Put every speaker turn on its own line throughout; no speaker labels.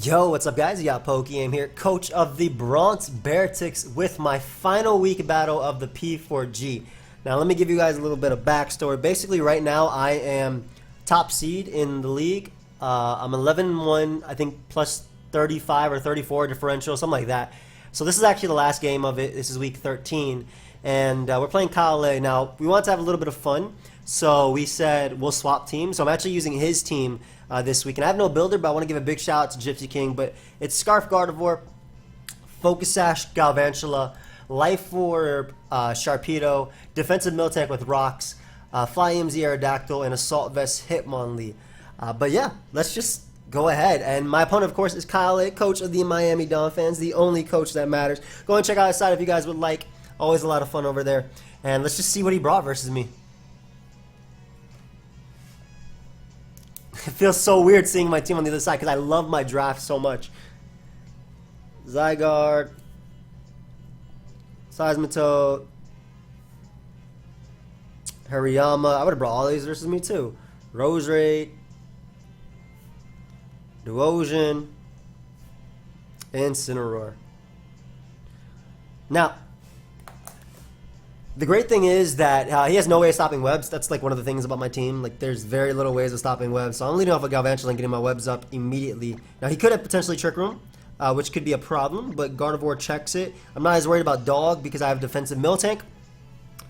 Yo, what's up guys? You got PokeaimMD here, coach of the Bronx Beartics with my final week battle of the P4G. Now let me give you guys a little bit of backstory. Basically right now I am top seed in the league. I'm 11-1, I think plus 35 or 34 differential, something like that. So this is actually the last game of it. This is week 13 and we're playing KyleAye. Now we want to have a little bit of fun, so we said we'll swap teams. So I'm actually using his team this week. And I have no builder, but I want to give a big shout out to Gypsy King. But it's Scarf Gardevoir, Focus Sash Galvantula, Life Orb Sharpedo, Defensive Miltank with Rocks, Fly EMZ Aerodactyl, and Assault Vest Hitmonlee. But yeah, let's just go ahead. And my opponent, of course, is KyleAye, coach of the Miami Donphans, the only coach that matters. Go and check out his site if you guys would like. Always a lot of fun over there. And let's just see what he brought versus me. It feels so weird seeing my team on the other side because I love my draft so much. Zygarde, Seismitoad, Hariyama. I would have brought all these versus me too. Roserade, Duosion, and Incineroar. Now, the great thing is that he has no way of stopping webs. That's like one of the things about my team. Like there's very little ways of stopping webs. So I'm leading off with Galvantula and getting my webs up immediately. Now he could have potentially Trick Room, which could be a problem, but Gardevoir checks it. I'm not as worried about Dog because I have defensive Miltank.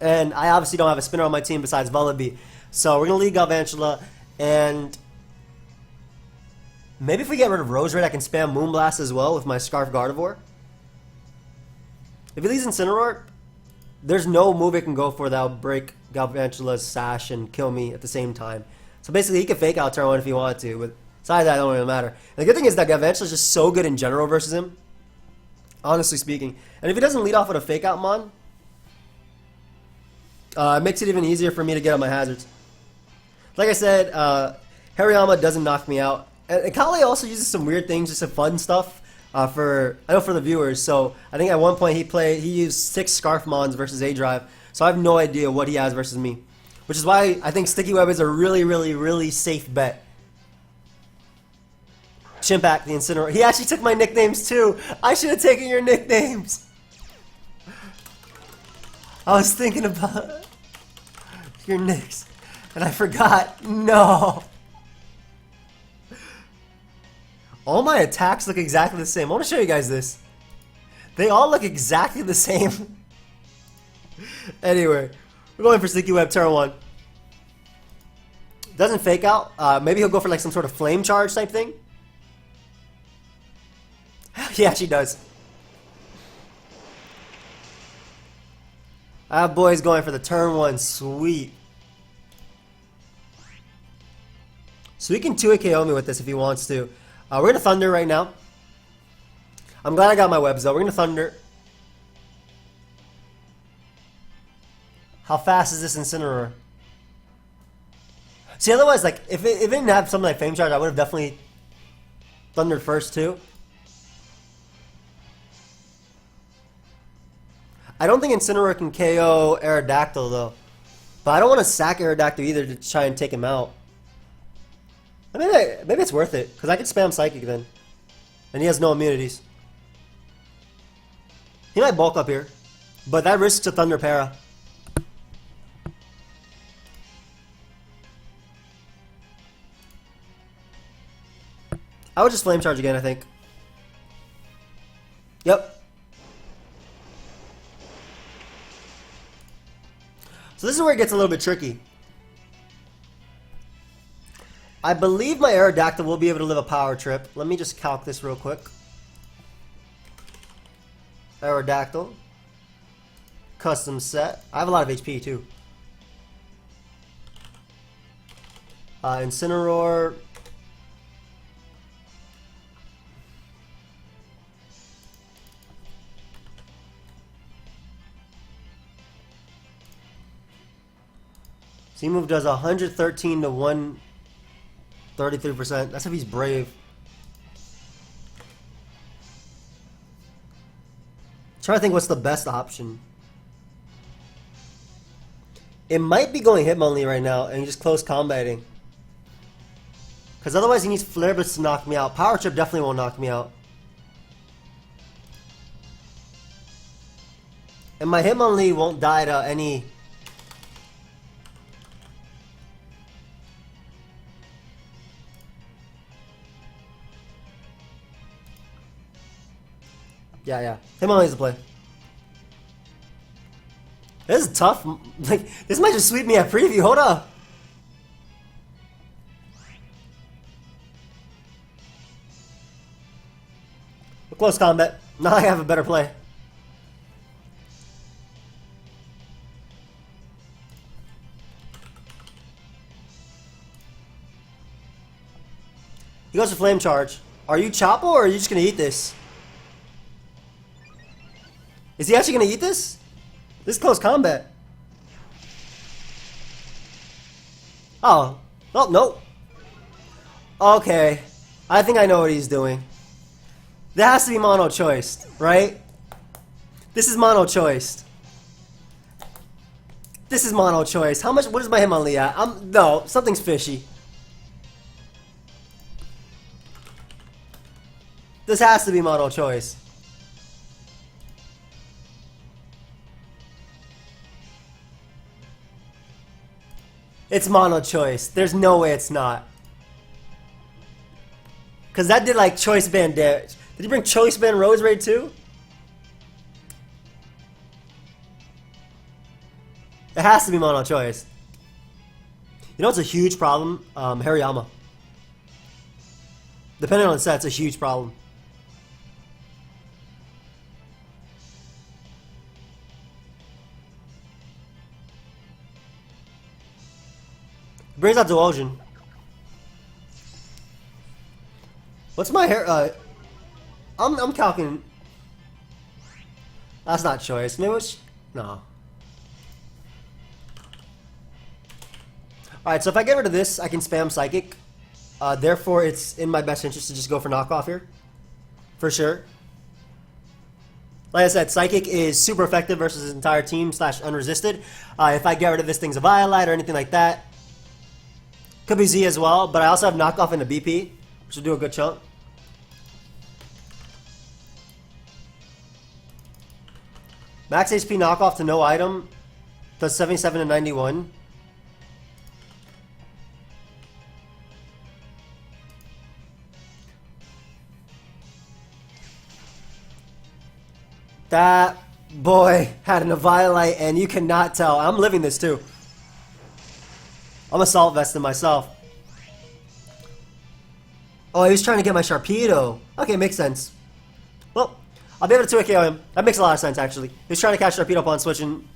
And I obviously don't have a spinner on my team besides Vullaby. So we're going to lead Galvantula, and maybe if we get rid of Roserade, I can spam Moonblast as well with my Scarf Gardevoir. If he leads Incineroar, there's no move it can go for that will break Galvantula's Sash and kill me at the same time. So basically, he can fake out turn 1 if he wanted to. But besides that, it don't really matter. And the good thing is that Galvantula's just so good in general versus him, honestly speaking. And if he doesn't lead off with a fake out mon, it makes it even easier for me to get on my hazards. Like I said, Hariyama doesn't knock me out. And KyleAye also uses some weird things, just some fun stuff. For the viewers. So I think at one point he used 6 Scarf Mons versus A-Drive. So I have no idea what he has versus me, which is why I think Sticky Web is a really safe bet. Chimpact, the Incineroar. He actually took my nicknames too. I should have taken your nicknames. I was thinking about your nicks and I forgot. No. All my attacks look exactly the same. I want to show you guys this. They all look exactly the same. Anyway, we're going for Sticky Web turn 1. Doesn't fake out. Maybe he'll go for like some sort of flame charge type thing. He actually does. I have boys going for the turn 1 sweep. So he can 2-hit KO me with this if he wants to. We're going to Thunder right now. I'm glad I got my webs though. We're going to Thunder. How fast is this Incineroar? See, otherwise, like, if it didn't have something like Flame Charge, I would have definitely Thundered first too. I don't think Incineroar can KO Aerodactyl though. But I don't want to sack Aerodactyl either to try and take him out. Maybe it's worth it, because I could spam Psychic then. And he has no immunities. He might bulk up here, but that risks a Thunder Para. I would just Flame Charge again, I think. Yep. So this is where it gets a little bit tricky. I believe my Aerodactyl will be able to live a power trip. Let me just calc this real quick. Aerodactyl. Custom set. I have a lot of HP too. Incineroar. C-move does 113 to 133%. That's if he's brave. Trying to think what's the best option. It might be going Hitmonlee right now and just close combating. Because otherwise he needs Flare Blitz to knock me out. Power Trip definitely won't knock me out. And my Hitmonlee won't die to any... Yeah. Hitmonlee's the play. This is tough. Like, this might just sweep me at preview. Hold up. Close combat. Now I have a better play. He goes for Flame Charge. Are you Choppo or are you just going to eat this? Is he actually going to eat this? This is close combat. Oh. Oh, no. Okay. I think I know what he's doing. That has to be mono choiced, right? This is mono choiced. This is mono choice. How much? What is my Hitmonlee at? No, something's fishy. This has to be mono choice. It's mono choice. There's no way it's not. Because that did like choice band damage. Did he bring choice band Rose Raid too? It has to be mono choice. You know what's a huge problem? Hariyama. Depending on the set, it's a huge problem. Brings out Duosion. What's my hair? I'm calculating. That's not choice. Maybe it's no. Alright, so if I get rid of this, I can spam Psychic. Therefore, it's in my best interest to just go for knockoff here. For sure. Like I said, Psychic is super effective versus his entire team / unresisted. If I get rid of this thing's a Violite or anything like that. Could be Z as well, but I also have knockoff into BP, which will do a good chunk. Max HP knockoff to no item does 77 to 91. That boy had an Eviolite, and you cannot tell. I'm living this too. I'm Assault Vesting myself. Oh, he was trying to get my Sharpedo. Okay, makes sense. Well, I'll be able to 2-KO him. That makes a lot of sense, actually. He was trying to catch Sharpedo upon switching.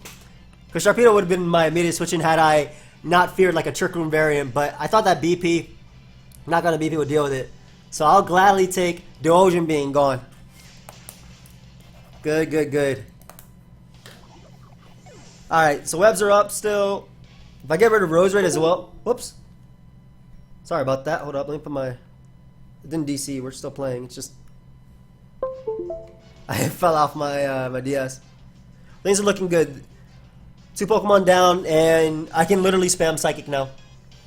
Because Sharpedo would have been my immediate switching had I not feared like a Trick Room variant. But I thought that BP, not gonna BP, would deal with it. So I'll gladly take Duosion being gone. Good. Alright, so webs are up still. If I get rid of Rose Raid as well. Whoops. Sorry about that. Hold up. Let me put my... It didn't DC. We're still playing. It's just... I fell off my my DS. Things are looking good. 2 Pokemon down, and I can literally spam Psychic now.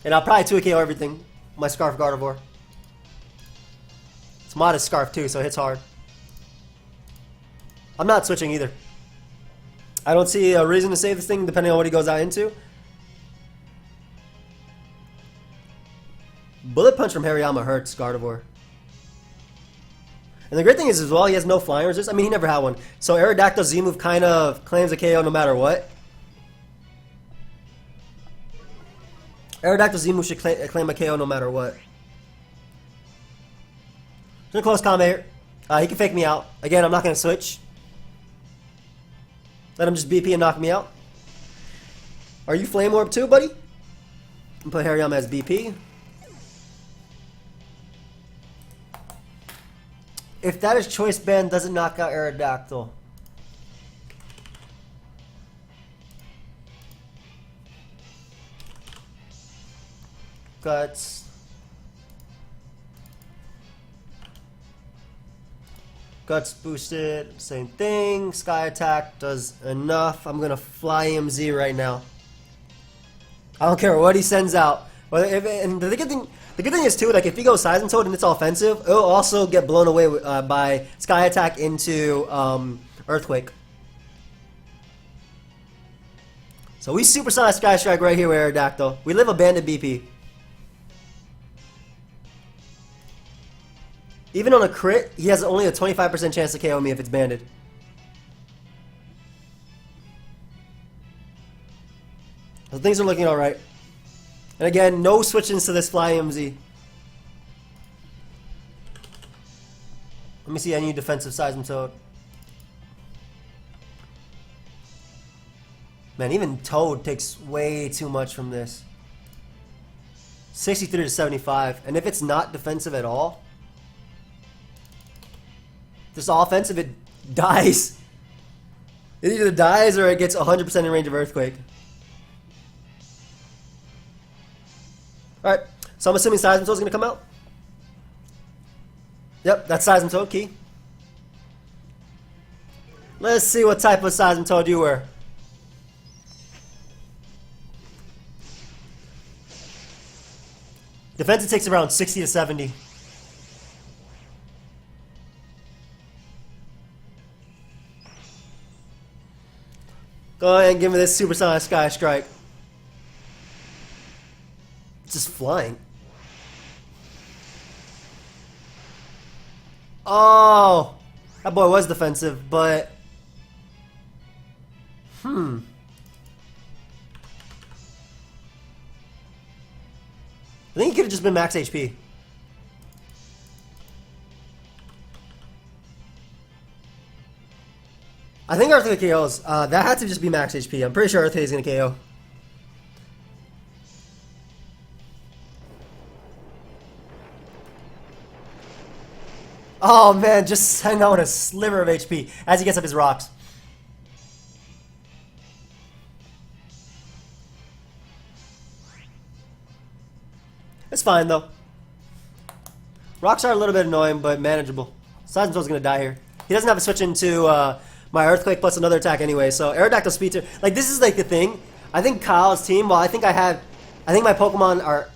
And I'll probably 2-KO everything. My Scarf Gardevoir. It's modest Scarf too, so it hits hard. I'm not switching either. I don't see a reason to save this thing depending on what he goes out into. Bullet Punch from Hariyama hurts Gardevoir. And the great thing is as well, he has no flying resist. I mean, he never had one. So Aerodactyl Z-move kind of claims a KO no matter what. Aerodactyl Z-move should claim a KO no matter what. It's in close combat here. He can fake me out. Again, I'm not going to switch. Let him just BP and knock me out. Are you Flame Orb too, buddy? And put Hariyama as BP. If that is Choice Band, doesn't knock out Aerodactyl. Guts. Guts boosted, same thing. Sky Attack does enough. I'm gonna fly MZ right now. I don't care what he sends out. Well, and the good thing is too, like if he goes Seismitoad and it's offensive, it'll also get blown away by Sky Attack into Earthquake. So we Supersonic Sky Strike right here with Aerodactyl. We live a banded BP. Even on a crit, he has only a 25% chance to KO me if it's banded. So things are looking alright. And again, no switch-ins to this Fly MZ. Let me see any defensive Seismitoad. Man, even Toad takes way too much from this. 63 to 75. And if it's not defensive at all, this offensive, it dies. It either dies or it gets 100% in range of Earthquake. Alright, so I'm assuming Seismitoad's gonna come out. Yep, that's Seismitoad key. Let's see what type of Seismitoad you were. Defensive takes around 60 to 70. Go ahead and give me this Supersonic Sky Strike. It's just flying. Oh, that boy was defensive, but I think he could have just been max HP. I think Earthquake KOs. That had to just be max HP. I'm pretty sure Earthquake is going to KO. Oh man, just hang on a sliver of HP as he gets up his rocks. It's fine though. Rocks are a little bit annoying, but manageable. Seismitoad's gonna die here. He doesn't have to switch into my Earthquake plus another attack anyway, so Aerodactyl Speed Tier. Like, this is like the thing. I think Kyle's team, well, I think my Pokemon are,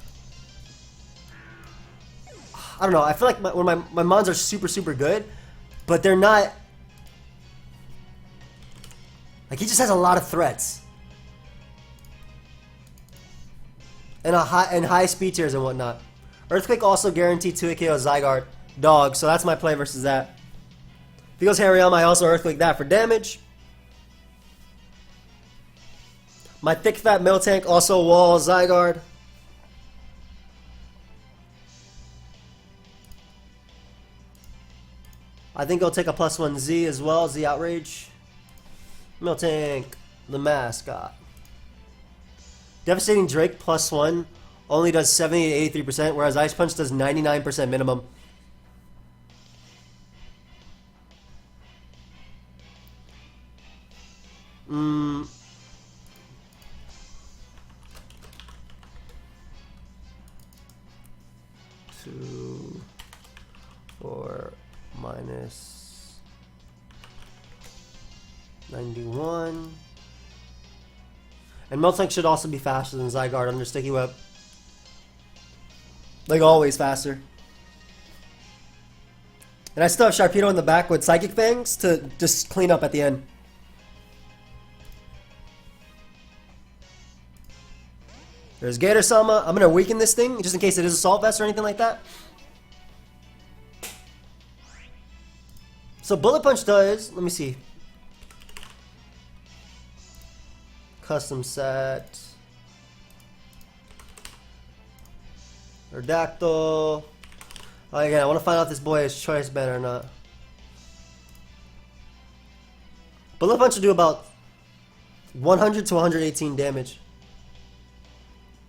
I don't know, I feel like my Mons are super good, but they're not, like, he just has a lot of threats. And high speed tiers and whatnot. Earthquake also guaranteed 2 KO Zygarde dog, so that's my play versus that. If he goes Hariyama, I also Earthquake that for damage. My thick fat Miltank also wall Zygarde. I think I'll take a +1 Z as well, Z Outrage. Miltank, the mascot. Devastating Drake +1 only does 70 to 83%, whereas Ice Punch does 99% minimum. Two, 4 minus 91. And Miltank should also be faster than Zygarde under Sticky Web. Like always faster. And I still have Sharpedo in the back with Psychic Fangs to just clean up at the end. There's Gator Sama. I'm going to weaken this thing just in case it is Assault Vest or anything like that. So Bullet Punch does, let me see. Custom set. Aerodactyl. Oh, again, I want to find out if this boy is Choice Band or not. Bullet Punch will do about 100 to 118 damage.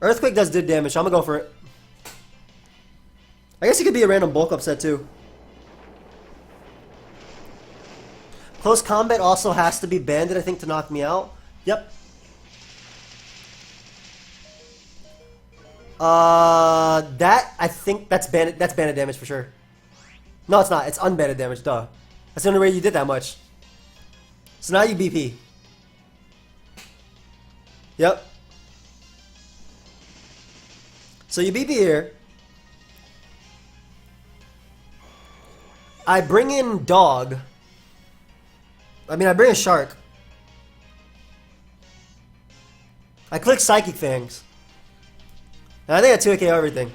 Earthquake does good damage, so I'm gonna go for it. I guess it could be a random bulk upset too. Close Combat also has to be banded, I think, to knock me out. Yep. I think that's banded. That's banded damage for sure. No, it's not. It's unbanded damage. Duh. That's the only way you did that much. So now you BP. Yep. So you BP here. I bring in dog. I bring in shark. I click Psychic Fangs. And I think I 2KO everything.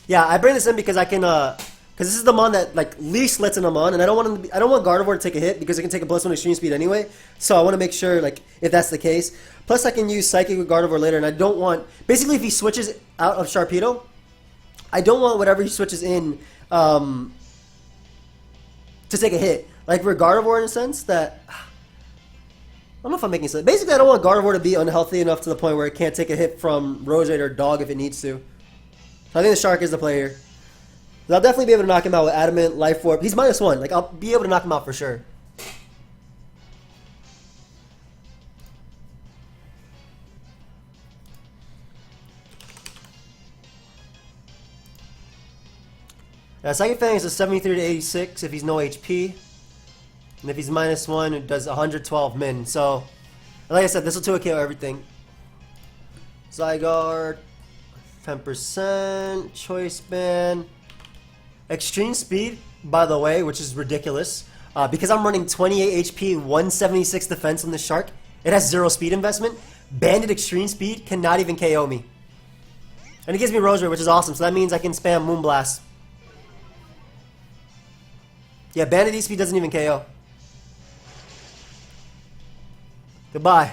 Yeah, I bring this in because I can, because this is the mon that like least lets in a mon, and I don't want him to be, I don't want Gardevoir to take a hit because it can take a +1 extreme speed anyway. So I want to make sure like if that's the case. Plus I can use Psychic with Gardevoir later, and I don't want basically if he switches out of Sharpedo, I don't want whatever he switches in to take a hit. Like for Gardevoir in a sense that I don't know if I'm making sense. Basically, I don't want Gardevoir to be unhealthy enough to the point where it can't take a hit from Roseate or Dog if it needs to. So I think the Shark is the play here. I'll definitely be able to knock him out with Adamant, Life Orb. He's -1. Like, I'll be able to knock him out for sure. Now, Psychic Fang is a 73 to 86 if he's no HP. And if he's -1, it does 112 min. So, like I said, this will 2KO everything. Zygarde, 10%, Choice Band. Extreme Speed, by the way, which is ridiculous. Because I'm running 28 HP, 176 defense on the Shark, it has 0 speed investment. Banded Extreme Speed cannot even KO me. And it gives me Rosary, which is awesome. So that means I can spam Moonblast. Yeah, Banded ESP doesn't even KO. Goodbye.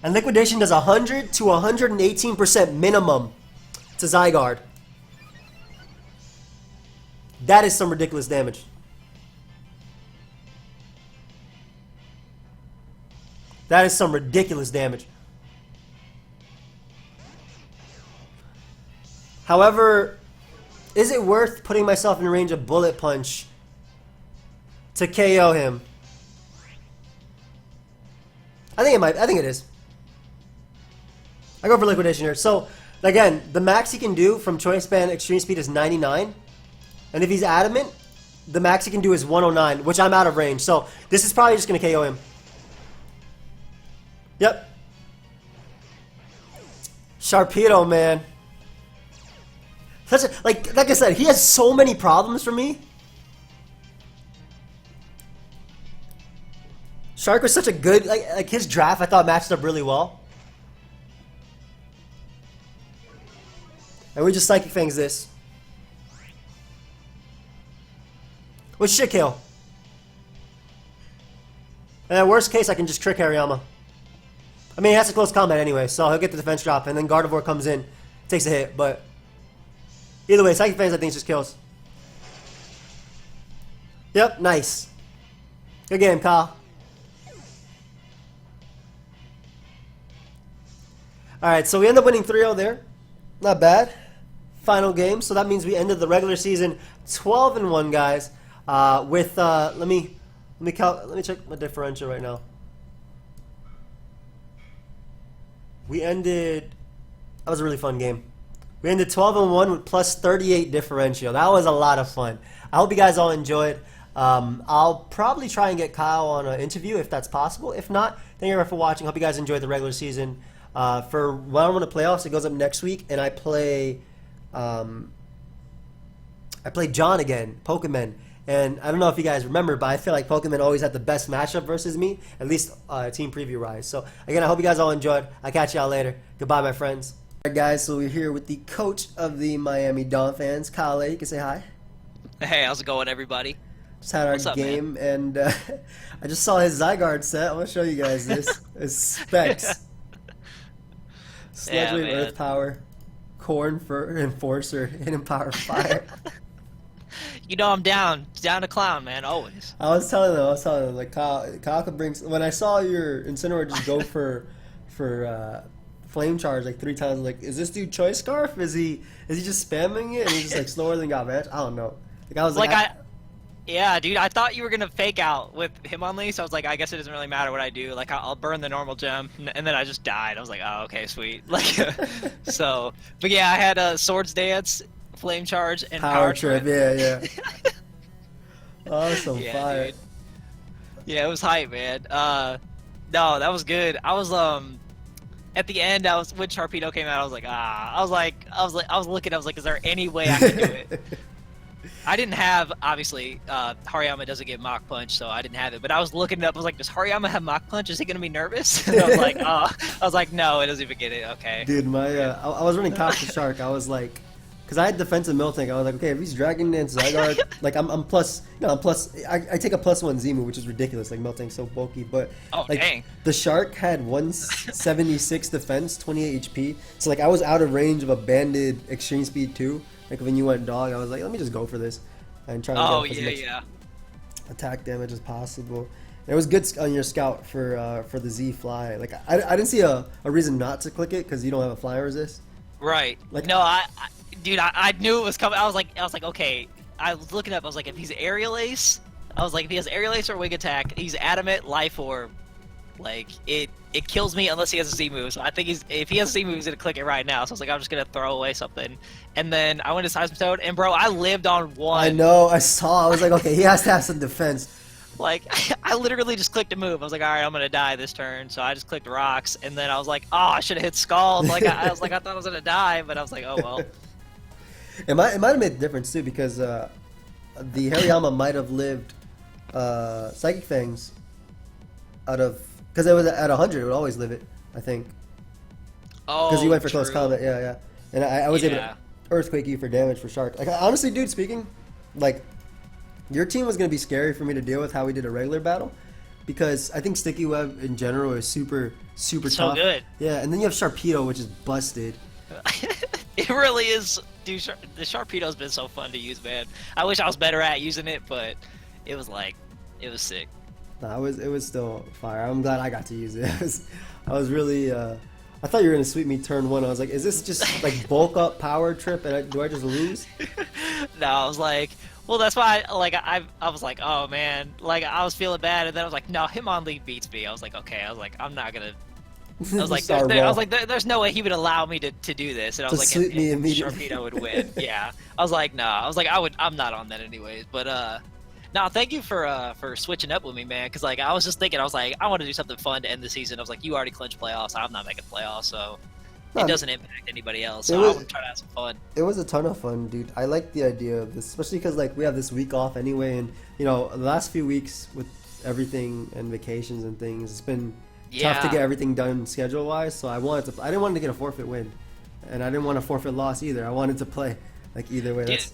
And Liquidation does 100 to 118% minimum to Zygarde. That is some ridiculous damage. That is some ridiculous damage. However, is it worth putting myself in range of Bullet Punch to KO him? I think it might. I think it is. I go for Liquidation here. So, again, the max he can do from Choice Band Extreme Speed is 99. And if he's Adamant, the max he can do is 109, which I'm out of range. So, this is probably just going to KO him. Yep. Sharpedo, man. Such a, like I said, he has so many problems for me. Shark was such a good, like his draft I thought matched up really well. And we just Psychic Fangs this. Which should kill. And worst case, I can just trick Hariyama. I mean, he has a close combat anyway, so he'll get the defense drop, and then Gardevoir comes in, takes a hit, but either way, Psychic Fangs I think just kills. Yep, nice. Good game, Kyle. Alright, so we end up winning 3-0 there. Not bad. Final game, so that means we ended the regular season 12-1, guys. With let me check my differential right now. We ended. That was a really fun game. We ended 12-1 with plus 38 differential. That was a lot of fun. I hope you guys all enjoyed. I'll probably try and get Kyle on an interview if that's possible. If not, thank you everyone for watching. Hope you guys enjoyed the regular season. For Round 1 of playoffs, it goes up next week, and I play John again, Pokemon. And I don't know if you guys remember, but I feel like Pokemon always had the best matchup versus me, at least team preview rise. So again, I hope you guys all enjoyed. I'll catch y'all later. Goodbye, my friends. All right, guys, so we're here with the coach of the Miami Donphans, KyleAye. You can say hi.
Hey, how's it going, everybody?
Just had our game, man? And I just saw his Zygarde set. I want to show you guys this. It's Specs. Sludge Wave, Earth Power, Corn for Enforcer, Hidden Power, Fire.
You know I'm down to clown, man, always.
I was telling them, like Kyle could bring. When I saw your Incineroar just go for Flame Charge like 3 times, like, is this dude Choice Scarf? Is he just spamming it and he's just like slower than got match? I don't know. Like I was
yeah, dude, I thought you were gonna fake out with him on lease. I was like, I guess it doesn't really matter what I do. Like, I'll burn the normal gem, and then I just died. I was like, oh, okay, sweet. Like, so, but yeah, I had a Swords Dance, Flame Charge, and Power Trip.
Yeah. Awesome,
yeah,
fire.
Dude. Yeah, it was hype, man. No, that was good. I was at the end, I was when Sharpedo came out, I was like, I was looking, I was like, is there any way I could do it? I didn't have, obviously, Hariyama doesn't get Mach Punch, so I didn't have it. But I was looking it up. I was like, does Hariyama have Mach Punch? Is he gonna be nervous? And I was like, oh, I was like, no, it doesn't even get it. Okay.
Dude, I was running Capture Shark. I was like, because I had defensive Miltank. I was like, okay, if he's Dragon Dance Zygarde, like I'm plus, I'm plus. I take a +1 Z move, which is ridiculous. Like Miltank's so bulky, but like
dang.
the Shark had 176 defense, 28 HP. So like I was out of range of a banded Extreme Speed 2. Like when you went dog, I was like, let me just go for this and try to get as much attack damage as possible. And it was good on your scout for the Z fly. Like I didn't see a reason not to click it because you don't have a fly resist.
Right.
Like
no, dude, I knew it was coming. I was like, okay. I was looking up. I was like, if he's Aerial Ace, I was like, if he has Aerial Ace or Wing Attack, he's Adamant, Life Orb. Like it kills me unless he has a Z move. So I think if he has a Z move, he's gonna click it right now. So I was like, I'm just gonna throw away something. And then I went to Seismitoad, and bro, I lived on one.
I know. I saw. I was like, okay, he has to have some defense.
Like I literally just clicked a move. I was like, all right, I'm gonna die this turn. So I just clicked Rocks, and then I was like, oh, I should have hit Scald. Like I was like, I thought I was gonna die, but I was like, oh well.
It might have made a difference too because the Hariyama might have lived Psychic Fangs out of. Because it was at 100, it would always live it, I think.
Oh,
because you went for
true.
close combat, yeah. And I was able to Earthquake you for damage for Shark. Like honestly, dude, speaking, like your team was gonna be scary for me to deal with how we did a regular battle, because I think Sticky Web in general is super tough.
So good.
Yeah, and then you have Sharpedo, which is busted.
It really is, dude. The Sharpedo's been so fun to use, man. I wish I was better at using it, but it was sick.
No, it was still fire. I'm glad I got to use it. I was really. I thought you were gonna sweep me turn 1. I was like, is this just like bulk up power trip, and do I just lose?
No, I was like, well, that's why I was like, oh man, like I was feeling bad, and then I was like, no, Hitmonlee beats me. I was like, okay, I was like, I'm not gonna. I was like, there's no way he would allow me to do this, and I was like,
sweep me immediately.
Sharpedo would win. Yeah, I was like, no, I was like, I'm not on that anyways, but no, thank you for switching up with me, man. Because like I was just thinking, I was like, I want to do something fun to end the season. I was like, you already clinched playoffs. I'm not making playoffs, so it doesn't impact anybody else. So I want to try to have some fun.
It was a ton of fun, dude. I like the idea of this, especially because like we have this week off anyway, and the last few weeks with everything and vacations and things, it's been tough to get everything done schedule wise. So I didn't want to get a forfeit win, and I didn't want a forfeit loss either. I wanted to play like either way.
Dude.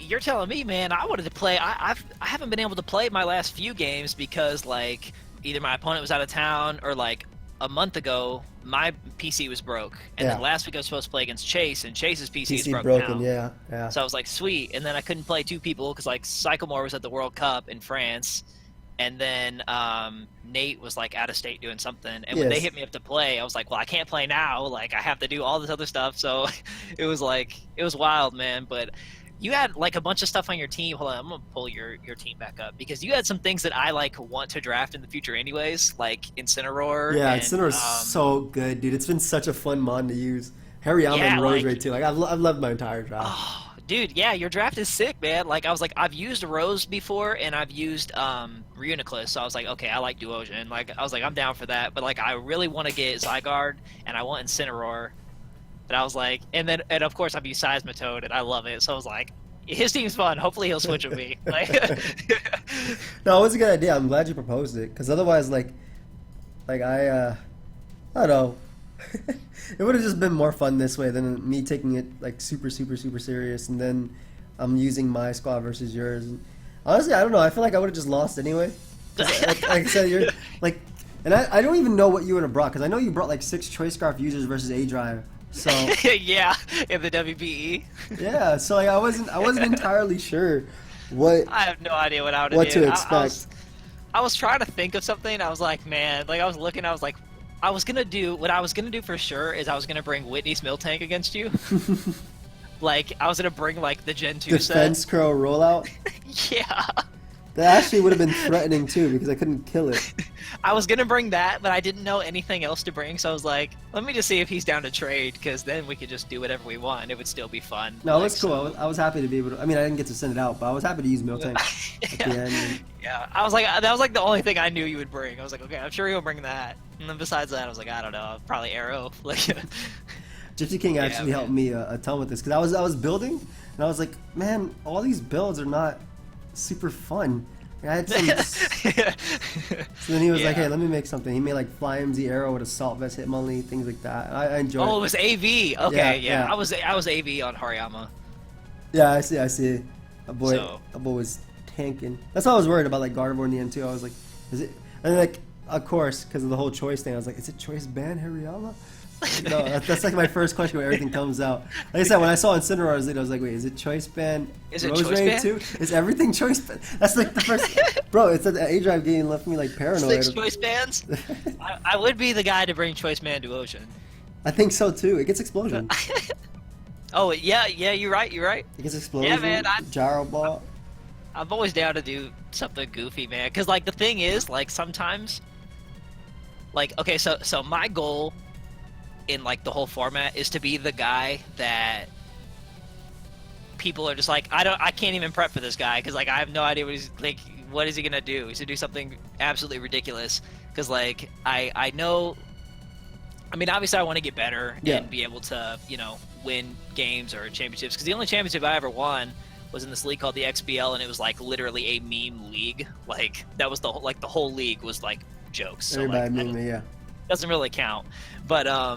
You're telling me, man, I wanted to play. I haven't been able to play my last few games because like either my opponent was out of town or like a month ago my PC was broke, and then last week I was supposed to play against Chase, and Chase's PC is broken now. Yeah. So I was like, sweet, and then I couldn't play 2 people because like Sycamore was at the World Cup in France, and then Nate was like out of state doing something, and when they hit me up to play, I was like, well, I can't play now. Like I have to do all this other stuff. So it was wild, man. But you had like a bunch of stuff on your team. Hold on, I'm gonna pull your team back up because you had some things that I like want to draft in the future, anyways. Like Incineroar.
Yeah, Incineroar's so good, dude. It's been such a fun mon to use. Hariyama and Roserade too. Like I've loved my entire draft.
Oh, dude, yeah, your draft is sick, man. Like I was like, I've used Rose before, and I've used Reuniclus. So I was like, okay, I like Duosion. Like I was like, I'm down for that. But like, I really want to get Zygarde, and I want Incineroar. But I was like, and of course I've used Seismitoad, and I love it. So I was like, his team's fun. Hopefully he'll switch with me. Like,
no, it was a good idea. I'm glad you proposed it, because otherwise, like I don't know. It would have just been more fun this way than me taking it like super serious, and then I'm using my squad versus yours. And honestly, I don't know. I feel like I would have just lost anyway. Like I said, you're like, and I don't even know what you would have brought, because I know you brought like 6 Choice Scarf users versus A-Drive. So
yeah, in the WBE.
Yeah, so like I wasn't entirely sure what.
I have no idea what I would do.
To expect.
I was trying to think of something. I was like, man, like I was looking. I was like, what I was gonna do for sure is I was gonna bring Whitney's Miltank against you. Like I was gonna bring like the Gen 2
Defense
set.
Crow rollout.
Yeah.
That actually would have been threatening too because I couldn't kill it.
I was gonna bring that, but I didn't know anything else to bring, so I was like, let me just see if he's down to trade, because then we could just do whatever we want. It would still be fun.
No,
like,
it was cool. I was happy to be able to. I mean, I didn't get to send it out, but I was happy to use meal tank at the end. And,
yeah, I was like, that was like the only thing I knew you would bring. I was like, okay, I'm sure he'll bring that. And then besides that, I was like, I don't know, probably arrow. Like,
Gypsy King actually helped me a ton with this because I was building and I was like, man, all these builds are not super fun. And I had some. So then he was like, hey, let me make something. He made like FlyMZ arrow with assault vest, hitmonlee, things like that. I enjoyed.
Oh, it was AV. Okay,
yeah.
I was AV on Hariyama.
Yeah, I see. A boy was tanking. That's why I was worried about like Gardevoir in the end too. I was like, is it? And then, like, of course, because of the whole choice thing, I was like, is it choice ban Hariyama? No, that's like my first question when everything comes out. Like I said, when I saw Incineroar's lead, I was like, wait, is it choice ban?
Is it choice ban?
Too? Is everything choice ban? That's like the first. Bro, it's an A-Drive game left me like paranoid.
6 choice bans? I would be the guy to bring choice ban to Ocean.
I think so too. It gets explosion.
Oh yeah, you're right.
It gets explosion.
Yeah, man.
Gyro ball.
I'm always down to do something goofy, man. Cause like the thing is, like sometimes, like okay, so my goal in like the whole format is to be the guy that people are just like, I can't even prep for this guy because like I have no idea what he's like. What is he gonna do? He's gonna do something absolutely ridiculous. Because like I know. I mean, obviously, I want to get better and be able to, you know, win games or championships. Because the only championship I ever won was in this league called the XBL, and it was like literally a meme league. Like that was the whole league was like jokes. So like, doesn't really count. But I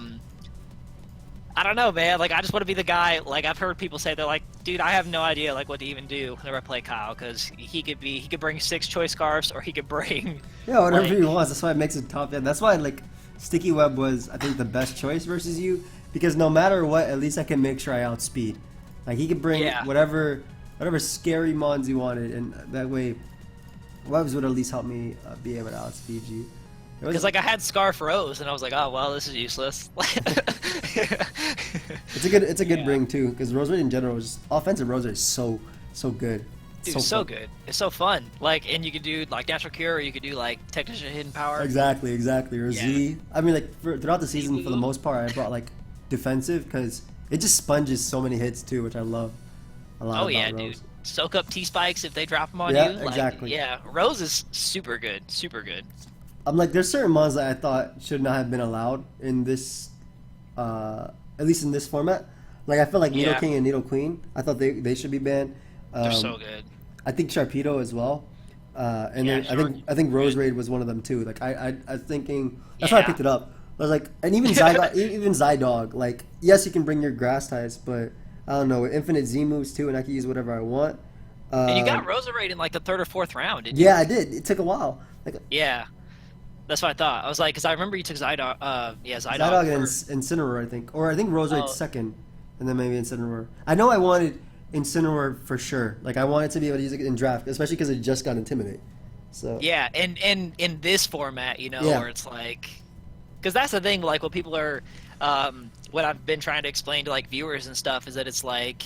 don't know, man. Like I just want to be the guy. Like I've heard people say they're like, dude, I have no idea like what to even do whenever I play Kyle because he could bring 6 choice scarves or he could bring
whatever he wants. That's why it makes it tough. Yeah, that's why like. Sticky Web was, I think, the best choice versus you because no matter what, at least I can make sure I outspeed. Like he could bring whatever scary mons he wanted, and that way, Webs would at least help me be able to outspeed you.
Because like I had Scarf Rose, and I was like, oh well, this is useless.
It's a good bring too, because Rose Raid in general is offensive. Rose Raid is so good.
Dude, so good. It's so fun. Like, and you could do like Natural Cure, or you could do like Technician Hidden Power.
Exactly. Or Z. I mean, like throughout the season, for the most part, I brought like defensive because it just sponges so many hits too, which I love a lot.
Oh yeah,
Rose.
dude. Soak up T-spikes if they drop them on you. Like,
exactly.
Yeah, Rose is super good.
I'm like, there's certain mons that I thought should not have been allowed in this, at least in this format. Like I feel like Needle King and Needle Queen. I thought they should be banned.
They're so good.
I think Sharpedo as well, and then I think Rose Raid was one of them too. Like I was thinking that's why I picked it up. I was like, and even Zydog, like yes, you can bring your grass types, but I don't know, with infinite Z moves too, and I can use whatever I want.
And you got Rose Raid in like the 3rd or 4th round, didn't you?
Yeah, I did. It took a while. Like
yeah, that's what I thought. I was like, because I remember you took Zydog.
Zydog and Incineroar, I think, or I think Rose Raid second, and then maybe Incineroar. I know I wanted Incineroar for sure. Like I wanted to be able to use it in draft, especially because it just got Intimidate. So
yeah, and in this format, you know, where it's like, because that's the thing. Like what people are, what I've been trying to explain to like viewers and stuff is that it's like,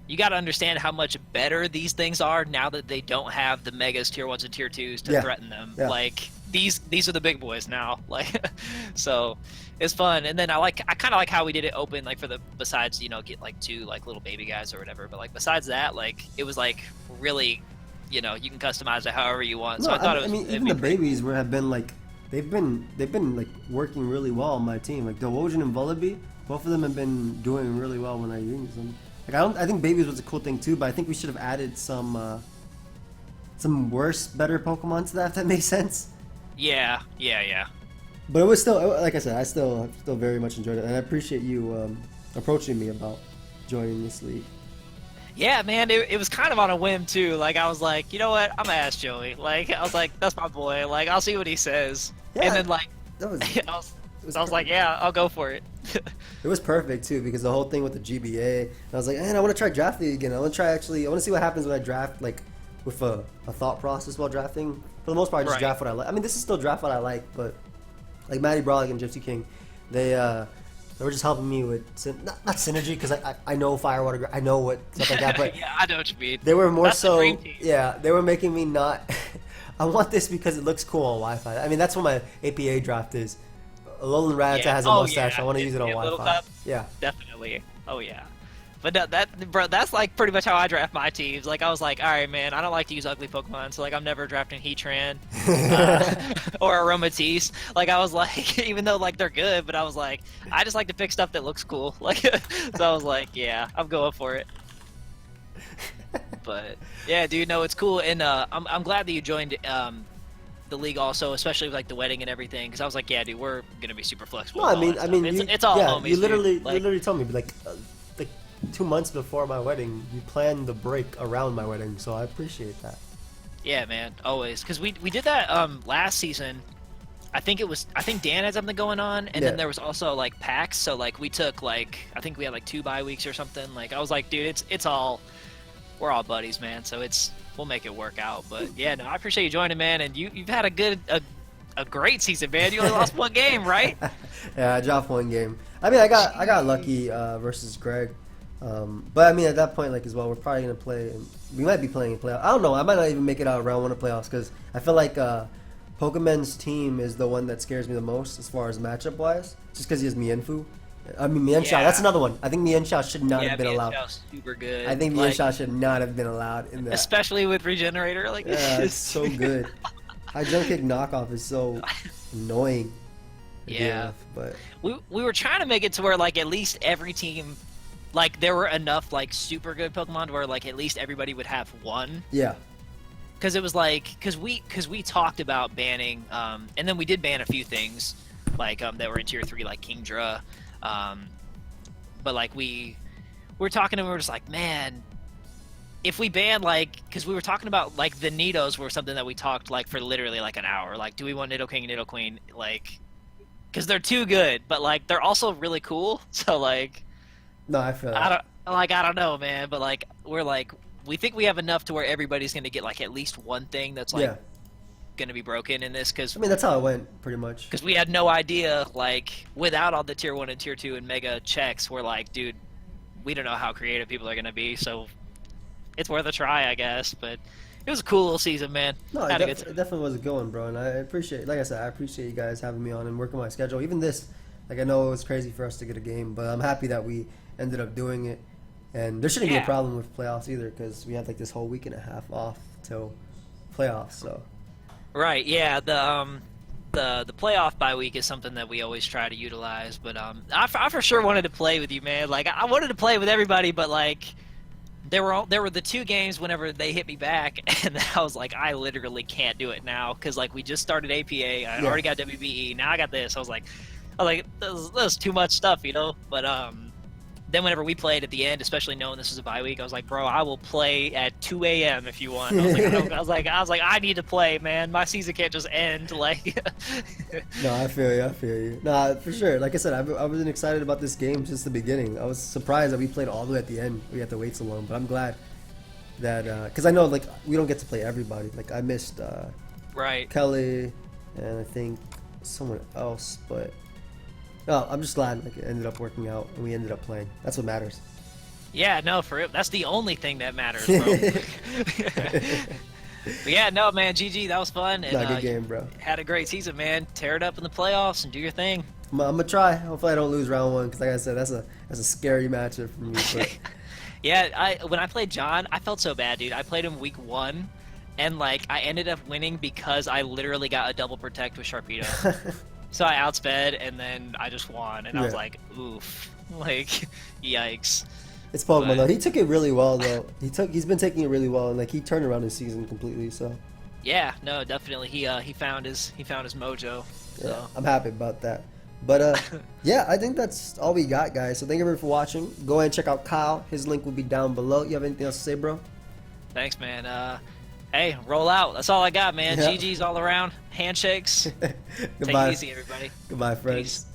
you got to understand how much better these things are now that they don't have the megas tier 1s and tier 2s to threaten them. Yeah. Like these are the big boys now. Like so. It's fun, and then I kind of like how we did it open, like for the besides get like 2 like little baby guys or whatever, but like besides that, like it was like really, you can customize it however you want. So I thought it was.
I mean, even the babies have been like they've been like working really well on my team. Like Dewojan and Vullaby, both of them have been doing really well when I use them. Like I think babies was a cool thing too, but I think we should have added some worse, better Pokemon to that. If that makes sense.
Yeah.
But it was still, like I said, I still very much enjoyed it, and I appreciate you approaching me about joining this league.
Yeah, man, it was kind of on a whim too. Like I was like, you know what, I'm gonna ask Joey. Like I was like, that's my boy. Like I'll see what he says. Yeah, and then like, I was like, yeah, I'll go for it.
It was perfect too because the whole thing with the GBA, and I was like, man, I want to try Draft League again. I want to see what happens when I draft like with a thought process while drafting. For the most part, I just draft what I like. I mean, this is still draft what I like, but. Like Matty Brawley and Gypsy King, they They were just helping me with not synergy because I know Firewater, I know what stuff like that, but
yeah, I know what you mean.
they were more
That's the
so
dream team.
yeah, they were making me not. I want this because it looks cool on Wi-Fi. I mean, that's what my APA draft is. Alolan Rattata has a mustache.
Yeah.
I want to use it on
Little
Wi-Fi.
Cup,
Yeah.
definitely. Oh yeah. But no, that's like pretty much how I draft my teams. Like I was like, all right, man, I don't like to use ugly Pokemon, so like I'm never drafting Heatran or Aromatisse. Like I was like, even though like they're good, but I was like, I just like to pick stuff that looks cool. Like, so I was like, yeah, I'm going for it. But yeah, dude, no, it's cool, and I'm glad that you joined the league also, especially with like the wedding and everything, because I was like, yeah, dude, we're gonna be super flexible.
No, I mean,
it's all homies.
You literally,
like,
you literally told me like 2 months before my wedding, you planned the break around my wedding, so I appreciate that.
Yeah, man, always, because we did that last season. I think Dan had something going on, and then there was also like PAX, so like we took like I think we had like 2 bye weeks or something. Like I was like, dude, it's all we're all buddies, man. So we'll make it work out. But yeah, no, I appreciate you joining, man, and you've had a great season, man. You only lost 1 game, right?
Yeah, I dropped 1 game. I mean, I got lucky versus Greg. But I mean, at that point, like as well, we're probably gonna play. And we might be playing in playoffs. I don't know. I might not even make it out round 1 of playoffs because I feel like Pokemon's team is the one that scares me the most as far as matchup wise. Just because he has Mienfoo. I mean, Mienshao.
Yeah.
That's another one. I think Mienshao should not have been allowed.
Mienshao's super good.
I think
like,
Mienshao should not have been allowed in that.
especially with Regenerator. Like,
Yeah, it's so good. High jump kick knockoff is so annoying. to deal
Yeah.
with, but
we were trying to make it to where like at least every team, like there were enough like super good Pokemon to where like at least everybody would have one.
yeah.
Because it was like because we talked about banning, and then we did ban a few things, like that were in tier 3, like Kingdra, but like we were talking and we were just like, man, if we ban like, because we were talking about like the Nidos were something that we talked like for literally like an hour, like do we want Nidoking and Nidoqueen, like because they're too good, but like they're also really cool, so like
No, I feel that.
I don't know, man, but like we're like. We think we have enough to where everybody's going to get like at least one thing that's like going to be broken in this, because
I mean, that's how it went, pretty much.
we had no idea, like without all the tier 1 and tier 2 and mega checks, we're like, dude, we don't know how creative people are going to be, so it's worth a try, I guess. But it was a cool little season, man.
No,
Had a
it
good time.
definitely was a good one, bro. And I appreciate, like I said, I appreciate you guys having me on and working my schedule. Even this, like I know it was crazy for us to get a game, but I'm happy that we ended up doing it. And there shouldn't be a problem with playoffs either, because we had like this whole week and a half off till playoffs. So
Right, yeah, the playoff bye week is something that we always try to utilize, but I for sure wanted to play with you, man. Like I wanted to play with everybody, but like there were the 2 games whenever they hit me back, and I was like, I literally can't do it now, because like we just started APA, I already got WBE, now I got this. I was like that was too much stuff, you know. But then whenever we played at the end, especially knowing this was a bye week, I was like, bro, I will play at 2 a.m. if you want. I was like, I need to play, man. My season can't just end. Like,
no, I feel you. Nah, for sure. Like I said, I wasn't excited about this game since the beginning. I was surprised that we played all the way at the end. We had to wait so long, but I'm glad that because I know like we don't get to play everybody. Like I missed
right,
KyleAye and I think someone else, but. No, I'm just glad like it ended up working out and we ended up playing. That's what matters.
Yeah, no, for real. That's the only thing that matters, bro. But yeah, no, man, GG, that was fun. And,
good game, bro.
Had a great season, man. Tear it up in the playoffs and do your thing.
I'm gonna try. Hopefully, I don't lose round 1 because, like I said, that's a scary matchup for me. But
Yeah, when I played John, I felt so bad, dude. I played him week 1, and like I ended up winning because I literally got a double protect with Sharpedo. So I outsped, and then I just won, and I was like, oof, like, yikes.
It's Pokemon though. He took it really well though. He's been taking it really well, and like he turned around his season completely. So
yeah, no, definitely he found his mojo. So.
Yeah, I'm happy about that. But yeah, I think that's all we got, guys. So thank you everyone for watching. Go ahead and check out Kyle. His link will be down below. You have anything else to say, bro?
Thanks, man. Hey, roll out. That's all I got, man.
Yeah.
GG's all around. Handshakes. Take it easy, everybody.
Goodbye, friends.
Peace.